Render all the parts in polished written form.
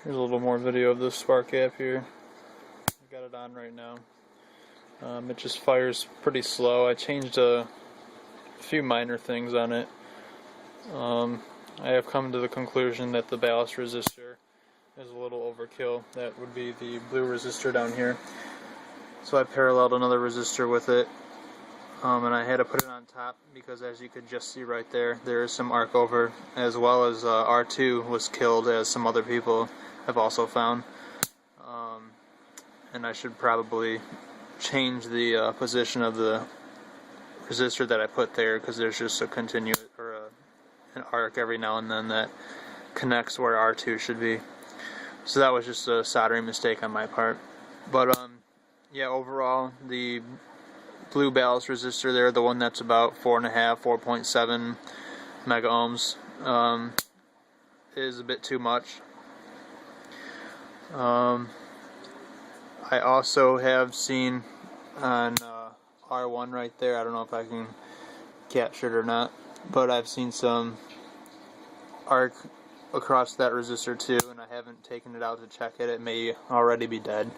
Here's a little more video of this spark gap here. I got it on right now. It just fires pretty slow. I changed a few minor things on it. I have come to the conclusion that the ballast resistor is a little overkill. That would be the blue resistor down here. So I paralleled another resistor with it, and I had to put it on top because, as you could just see right there, there is some arc over, as well as R2 was killed, as some other people have also found. And I should probably change the position of the resistor that I put there, because there's just a continuous or an arc every now and then that connects where R2 should be. So that was just a soldering mistake on my part. But yeah, overall the blue ballast resistor there, the one that's about 4.7 mega ohms, is a bit too much. I also have seen on R1 right there, I don't know if I can capture it or not, but I've seen some arc across that resistor too, and I haven't taken it out to check it. It may already be dead.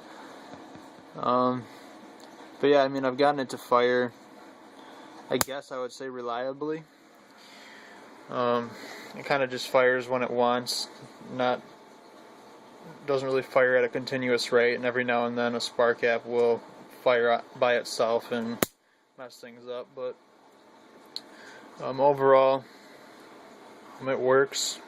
But yeah, I mean, I've gotten it to fire, I guess I would say, reliably. It kind of just fires when it wants, doesn't really fire at a continuous rate, and every now and then a spark gap will fire by itself and mess things up. But overall, it works.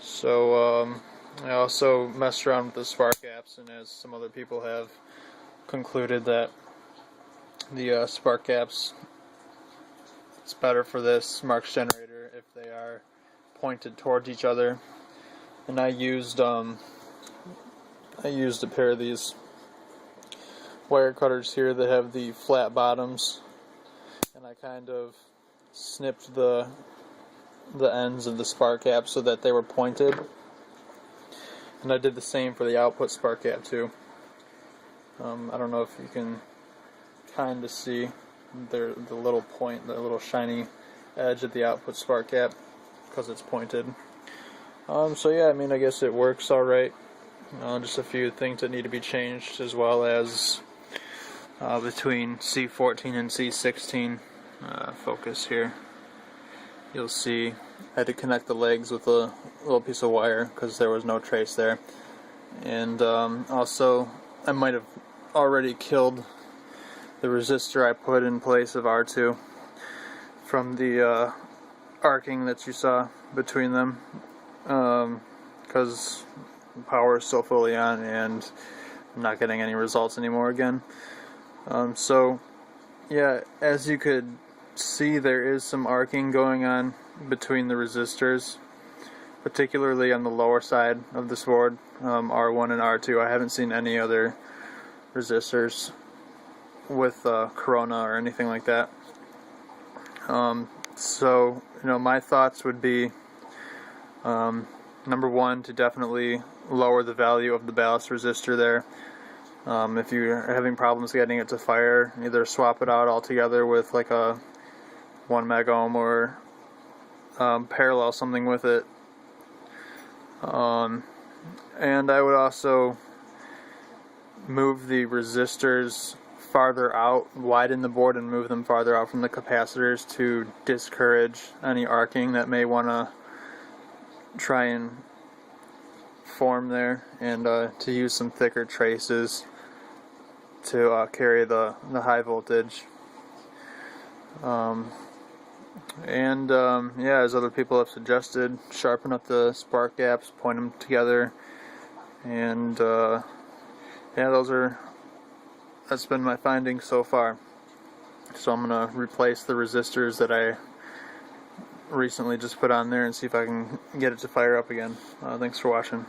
So I also messed around with the spark gaps, and as some other people have concluded, that the spark gaps, it's better for this Marx generator if they are pointed towards each other. And I used a pair of these wire cutters here that have the flat bottoms, and I kind of snipped the ends of the spark gap so that they were pointed. And I did the same for the output spark gap too. I don't know if you can kind of see the little point, the little shiny edge at the output spark gap, because it's pointed. So yeah, I mean, I guess it works alright. Just a few things that need to be changed, as well as between C14 and C16 focus here. You'll see I had to connect the legs with a little piece of wire because there was no trace there. And also, I might have already killed the resistor I put in place of R2 from the arcing that you saw between them, because the power is still fully on and I'm not getting any results anymore again. So yeah, as you could see, there is some arcing going on between the resistors, particularly on the lower side of this board, R1 and R2. I haven't seen any other resistors with corona or anything like that. So, you know, my thoughts would be, number one, to definitely lower the value of the ballast resistor there. If you're having problems getting it to fire, either swap it out altogether with like a 1 mega ohm, or parallel something with it. And I would also move the resistors farther out, widen the board and move them farther out from the capacitors to discourage any arcing that may want to try and form there, and to use some thicker traces to carry the high voltage. Yeah, as other people have suggested, sharpen up the spark gaps, point them together, and yeah, that's been my findings so far. So I'm gonna replace the resistors that I recently just put on there and see if I can get it to fire up again. Thanks for watching.